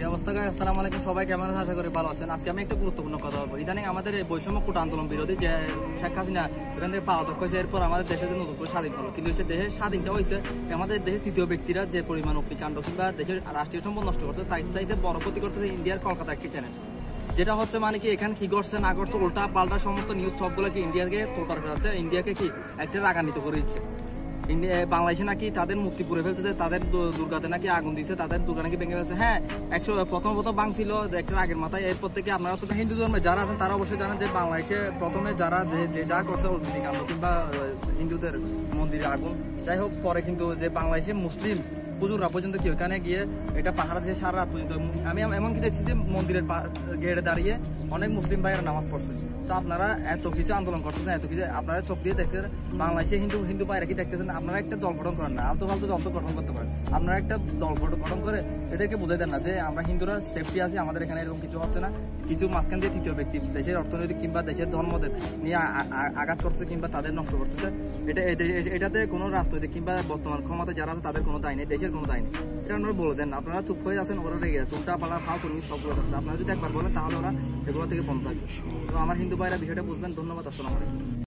কি অবস্থা গাইস? আসসালামু আলাইকুম। সবাই কেমন আছেন? আশা করি ভালো আছেন। আজকে আমি একটা গুরুত্বপূর্ণ কথা বলবো। ইদানিং আমাদের এই বৈষম্য কোটা আন্দোলন বিরোধী যে শেখ হাসিনা এখান থেকে পালাতক হয়েছে, এরপর আমাদের দেশে নতুন করে স্বাধীন হলো, কিন্তু সে দেশের স্বাধীনটা হয়েছে আমাদের দেশের তৃতীয় ব্যক্তিরা যে পরিমাণ অগ্নিকাণ্ড কিংবা দেশের রাষ্ট্রীয় সম্পদ নষ্ট করছে, তাই চাইতে বড় ক্ষতি করতেছে ইন্ডিয়ার কলকাতা একটি চ্যানেল। যেটা হচ্ছে মানে কি এখানে কি করছে না করছে উল্টা পাল্টা সমস্ত নিউজ সবগুলোকে ইন্ডিয়াকে তোটার করাচ্ছে, ইন্ডিয়াকে কি একটা রাগান্বিত করে দিচ্ছে। বাংলাদেশে নাকি তাদের মূর্তি পুড়ে ফেলতেছে, তাদের দুর্গাতে নাকি আগুন দিচ্ছে, তাদের দুর্গা নাকি ভেঙে ফেলছে। হ্যাঁ, প্রথম ভাঙছিল একটা আগের মাথায়। এরপর থেকে আপনারা তো হিন্দু ধর্মে যারা আছেন তারা অবশ্যই জানেন যে বাংলাদেশে প্রথমে যারা যে যা করছে অগ্নিকাণ্ড কিংবা হিন্দুদের মন্দিরে আগুন, যাই হোক পরে কিন্তু যে বাংলাদেশে মুসলিম হুজুররা পর্যন্ত কি ওখানে গিয়ে এটা পাহারা দিয়ে সারা রাত পর্যন্ত। আমি এমনকি দেখছি যে মন্দিরের গেটে দাঁড়িয়ে অনেক মুসলিম ভাইয়েরা নামাজ পড়ছে। তো আপনারা এত কিছু আন্দোলন করতেছেন, এত কিছু আপনারা চোখ দিয়ে দেখতেছেন, বাংলাদেশে হিন্দু ভাইয়েরা কি দেখতেছেন? আপনারা একটা দল গঠন করেন না, আলতু ফালতু দল তো গঠন করতে পারেন। আপনারা একটা দল গঠন করে এদেরকে বুঝাই দেন না যে আমরা হিন্দুরা সেফটি আছি, আমাদের এখানে এরকম কিছু হচ্ছে না। কিছু মাঝখান দিয়ে তৃতীয় ব্যক্তি দেশের অর্থনৈতিক কিংবা দেশের ধর্মদের নিয়ে আঘাত করতেছে কিংবা তাদের নষ্ট করতেছে। এটাতে কোনো রাজনৈতিক কিংবা বর্তমান ক্ষমতা যারা আছে তাদের কোনো দায় নেই, দেশের কোনো দায় নেই। এটা আপনারা বলে দেন। আপনারা চুপ হয়ে আছেন, ওরা রেগে আছে, উল্টা পাল্টা ফালতু নিউজ সবগুলো করছে। আপনারা যদি একবার বলেন তাহলে ওরা এগুলো থেকে বন্ধ থাকবে। তো আমার হিন্দু ভাইরা বিষয়টা বুঝবেন। ধন্যবাদ। আসসালামু আলাইকুম।